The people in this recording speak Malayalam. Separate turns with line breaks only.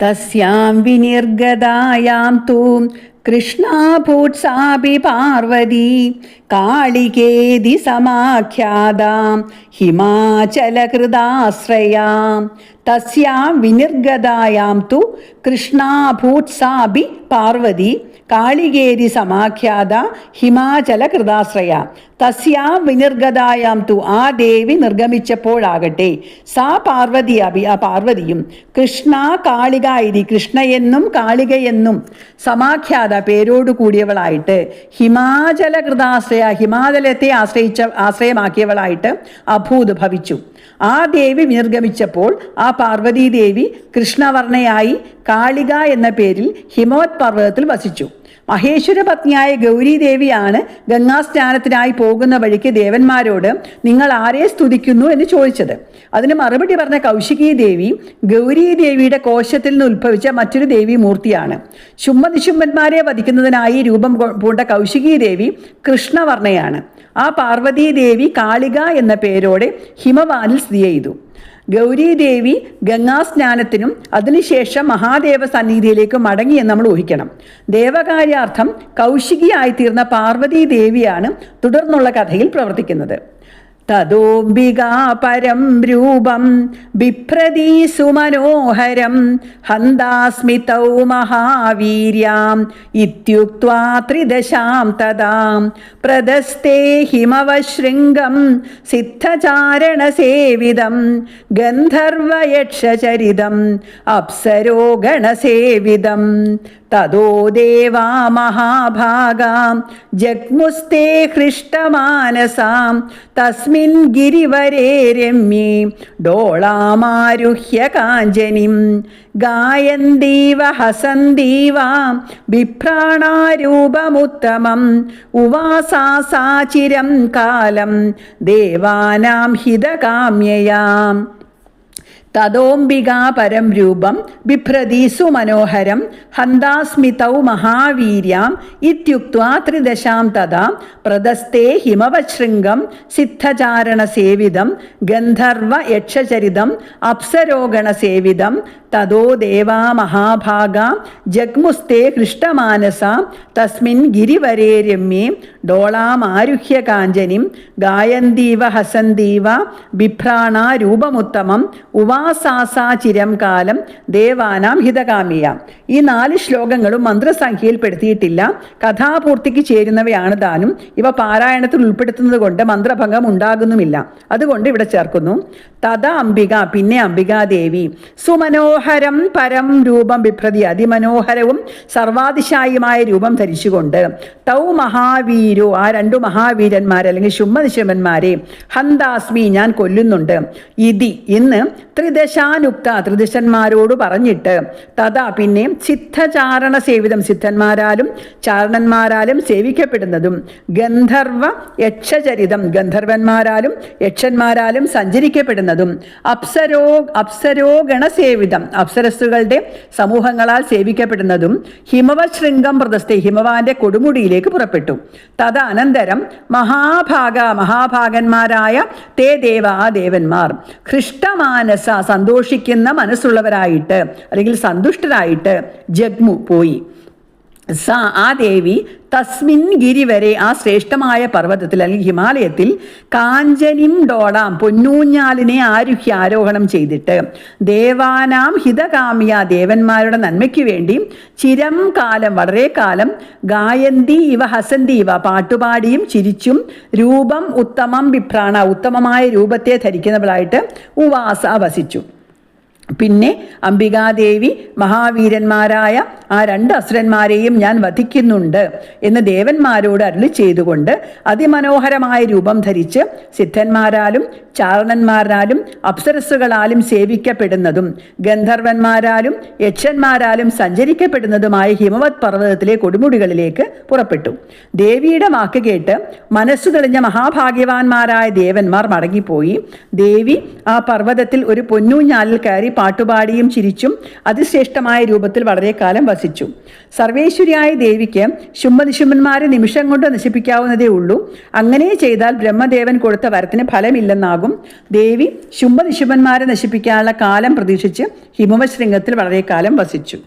തസ്യാം വിനിർഗതായാം തു കൃഷ്ണാഭൂത്സാപി പാർവതി കാളികേതി സമാഖ്യാതാം ഹിമാചലകൃതാശ്രയാം. തസ്യാം വിനിർഗതായാം തു കൃഷ്ണാഭൂത്സാപി പാർവതി കാളികേതി സമാഖ്യാത ഹിമാചലകൃതാശ്രയ. തസ്യാം വിനിർഗതായാം തു, ആ ദേവി നിർഗമിച്ചപ്പോഴാകട്ടെ, സാ പാർവതി അഭി, ആ പാർവതിയും കൃഷ്ണ കാളികായിരി, കൃഷ്ണയെന്നും കാളികയെന്നും സമാഖ്യാത പേരോടു കൂടിയവളായിട്ട് ഹിമാചലകൃതാശ്രയ, ഹിമാചലത്തെ ആശ്രയമാക്കിയവളായിട്ട് അഭൂത് ഭവിച്ചു. ആ ദേവി വിനിർഗമിച്ചപ്പോൾ ആ പാർവതീദേവി കൃഷ്ണവർണ്ണയായി കാളിക എന്ന പേരിൽ ഹിമവത് പർവ്വതത്തിൽ വസിച്ചു. മഹേശ്വര പത്നിയായ ഗൗരീദേവിയാണ് ഗംഗാസ്നാനത്തിനായി പോകുന്ന വഴിക്ക് ദേവന്മാരോട് നിങ്ങൾ ആരെ സ്തുതിക്കുന്നു എന്ന് ചോദിച്ചത്. അതിന് മറുപടി പറഞ്ഞ കൗശികീ ദേവി ഗൗരീദേവിയുടെ കോശത്തിൽ നിന്ന് ഉത്ഭവിച്ച മറ്റൊരു ദേവി മൂർത്തിയാണ്. ശുംഭനിശുംഭന്മാരെ വധിക്കുന്നതിനായി രൂപം പൂണ്ട കൗശികീ ദേവി കൃഷ്ണവർണ്ണയാണ്. ആ പാർവതീദേവി കാളിക എന്ന പേരോടെ ഹിമവാനിൽ സ്ഥിതി ചെയ്തു. ഗൗരീദേവി ഗംഗാസ്നാനത്തിനും അതിനുശേഷം മഹാദേവ സന്നിധിയിലേക്ക് മടങ്ങിയെന്ന് നമ്മൾ ഊഹിക്കണം. ദേവകാര്യാർത്ഥം കൗശികിയായിത്തീർന്ന പാർവതീദേവിയാണ് തുടർന്നുള്ള കഥയിൽ പ്രവർത്തിക്കുന്നത്. തദോംബികാ പരം രൂപം ബിഭ്രതി സുമനോഹരം ഹന്താസ്മിതൗ മഹാവീര്യാം ഇത്യുക്ത്വാ ത്രിദശാം തദാം പ്രദസ്തേ ഹിമവശ്ശൃംഗം സിദ്ധചാരണസേവിതം ഗന്ധർവയക്ഷചരിതം അപ്സരോഗണസേവിതം. തദോ ദേവാ മഹാഭാഗാം ജഗ്മുസ്തേ ഹൃഷ്ടമാനസാം തസ്മിൻ ഗിരിവരേ രമ്യേ ഡോളാമാരുഹ്യ കാഞ്ചനിം ഗായന്തീവ ഹസന്തീവാം ബിഭ്രാണാരൂപമുത്തമം ഉവാസാസാചിരം കാലം ദേവാനാം ഹിതകാമ്യയാം. തദോംബികാ പരം രൂപം ബിഭ്രതി സുമനോഹരം ഹന്താസ്മിതൗ മഹാവീര്യാം ഇത്യുക്ത്വാ ത്രിദശാം തദാ പ്രദസ്തേ ഹിമവശ്ശൃംഗം സിദ്ധചാരണസേവിതം ഗന്ധർവ യക്ഷചരിതം അപ്സരോഗണസേവിതം. തദോ ദേവാ മഹാഭാഗാ ജഗ്മുസ്തേ ഹൃഷ്ടമാനസാ തസ്മിൻ ഗിരിവരേ രമ്യേ ഡോളാമാരുഹ്യ കാഞ്ചനിം ഗായന്തീവ ഹസന്തീവ ബിഭ്രാണാ രൂപമുത്തമം ഉവാസാസാ ചിരം കാലം ദേവാനാം ഹിതകാമിയ. ഈ 4 ശ്ലോകങ്ങളും മന്ത്രസംഖ്യയിൽപ്പെടുത്തിയിട്ടില്ല, കഥാപൂർത്തിക്ക് ചേരുന്നവയാണ് താനും. ഇവ പാരായണത്തിൽ ഉൾപ്പെടുത്തുന്നത് കൊണ്ട് മന്ത്രഭംഗം ഉണ്ടാകുന്നുമില്ല, അതുകൊണ്ട് ഇവിടെ ചേർക്കുന്നു. തഥ അംബിക, പിന്നെ അംബികാദേവി സുമനോഹരം പരം രൂപം ബിഭ്രതി, അതിമനോഹരവും സർവാതിശായിയുമായ രൂപം ധരിച്ചുകൊണ്ട് തൗ മഹാവീരോ, ആ 2 മഹാവീരന്മാരെ അല്ലെങ്കിൽ ശുംഭനിശുംഭന്മാരെ ഹന്താസ്മി, ഞാൻ കൊല്ലുന്നുണ്ട്. ഇതി, ഇന്ന് ത്രിദശാനുക്ത, ത്രിദശന്മാരോട് പറഞ്ഞിട്ട് തഥാ പിന്നെ സിദ്ധചാരണ സേവിതം, സിദ്ധന്മാരാലും ചാരണന്മാരാലും സേവിക്കപ്പെടുന്നതും ഗന്ധർവ യക്ഷചരിതം, ഗന്ധർവന്മാരാലും യക്ഷന്മാരാലും സഞ്ചരിക്കപ്പെടുന്നതും അപ്സരോഗണസേവിതം, അപ്സരസ്സുകളുടെ സമൂഹങ്ങളാൽ സേവിക്കപ്പെടുന്നതും ഹിമവശ്ശൃംഗം പ്രദസ്തേ, ഹിമവാന്റെ കൊടുമുടിയിലേക്ക് പുറപ്പെട്ടു. തദനന്തരം മഹാഭാഗന്മാരായ തേ ദേവ, ആ ദേവന്മാർ ഹൃഷ്ടമാനസ, സന്തോഷിക്കുന്ന മനസ്സുള്ളവരായിട്ട് അല്ലെങ്കിൽ സന്തുഷ്ടരായിട്ട് ജഗ്മു പോയി. സ, ആ ദേവി തസ്മിൻ ഗിരിവരെ, ആ ശ്രേഷ്ഠമായ പർവ്വതത്തിൽ അല്ലെങ്കിൽ ഹിമാലയത്തിൽ കാഞ്ചനിം ഡോളാം, പൊന്നൂഞ്ഞാലിനെ ആരോഹണം ചെയ്തിട്ട് ദേവാനാം ഹിതകാമ്യ, ദേവന്മാരുടെ നന്മയ്ക്ക് വേണ്ടി ചിരം കാലം, വളരെ കാലം ഗായന്തി ഇവ ഹസന്തി ഇവ, പാട്ടുപാടിയും ചിരിച്ചും രൂപം ഉത്തമം ബിഭ്രാണ, ഉത്തമമായ രൂപത്തെ ധരിക്കുന്നവളായിട്ട് ഉവാസ വസിച്ചു. പിന്നെ അംബികാദേവി മഹാവീരന്മാരായ ആ 2 അസുരന്മാരെയും ഞാൻ വധിക്കുന്നുണ്ട് എന്ന് ദേവന്മാരോട് അരുളി ചെയ്തുകൊണ്ട് അതിമനോഹരമായ രൂപം ധരിച്ച് സിദ്ധന്മാരാലും ചാരണന്മാരാലും അപ്സരസ്സുകളാലും സേവിക്കപ്പെടുന്നതും ഗന്ധർവന്മാരാലും യക്ഷന്മാരാലും സഞ്ചരിക്കപ്പെടുന്നതുമായ ഹിമവത് പർവ്വതത്തിലെ കൊടുമുടികളിലേക്ക് പുറപ്പെട്ടു. ദേവിയുടെ വാക്ക് കേട്ട് മനസ്സു തെളിഞ്ഞ മഹാഭാഗ്യവാന്മാരായ ദേവന്മാർ മടങ്ങിപ്പോയി. ദേവി ആ പർവ്വതത്തിൽ ഒരു പൊന്നൂഞ്ഞാലിൽ കയറി പാട്ടുപാടിയും ചിരിച്ചും അതിശ്രേഷ്ഠമായ രൂപത്തിൽ വളരെ കാലം വസിച്ചു. സർവേശ്വരിയായ ദേവിക്ക് ശുംഭനിശുംഭന്മാരെ നിമിഷം കൊണ്ട് നശിപ്പിക്കാവുന്നതേ ഉള്ളൂ. അങ്ങനെ ചെയ്താൽ ബ്രഹ്മദേവൻ കൊടുത്ത വരത്തിന് ഫലമില്ലെന്നാകും. ദേവി ശുംഭനിശുംഭന്മാരെ നശിപ്പിക്കാനുള്ള കാലം പ്രതീക്ഷിച്ച് ഹിമവശൃംഗത്തിൽ വളരെ കാലം വസിച്ചു.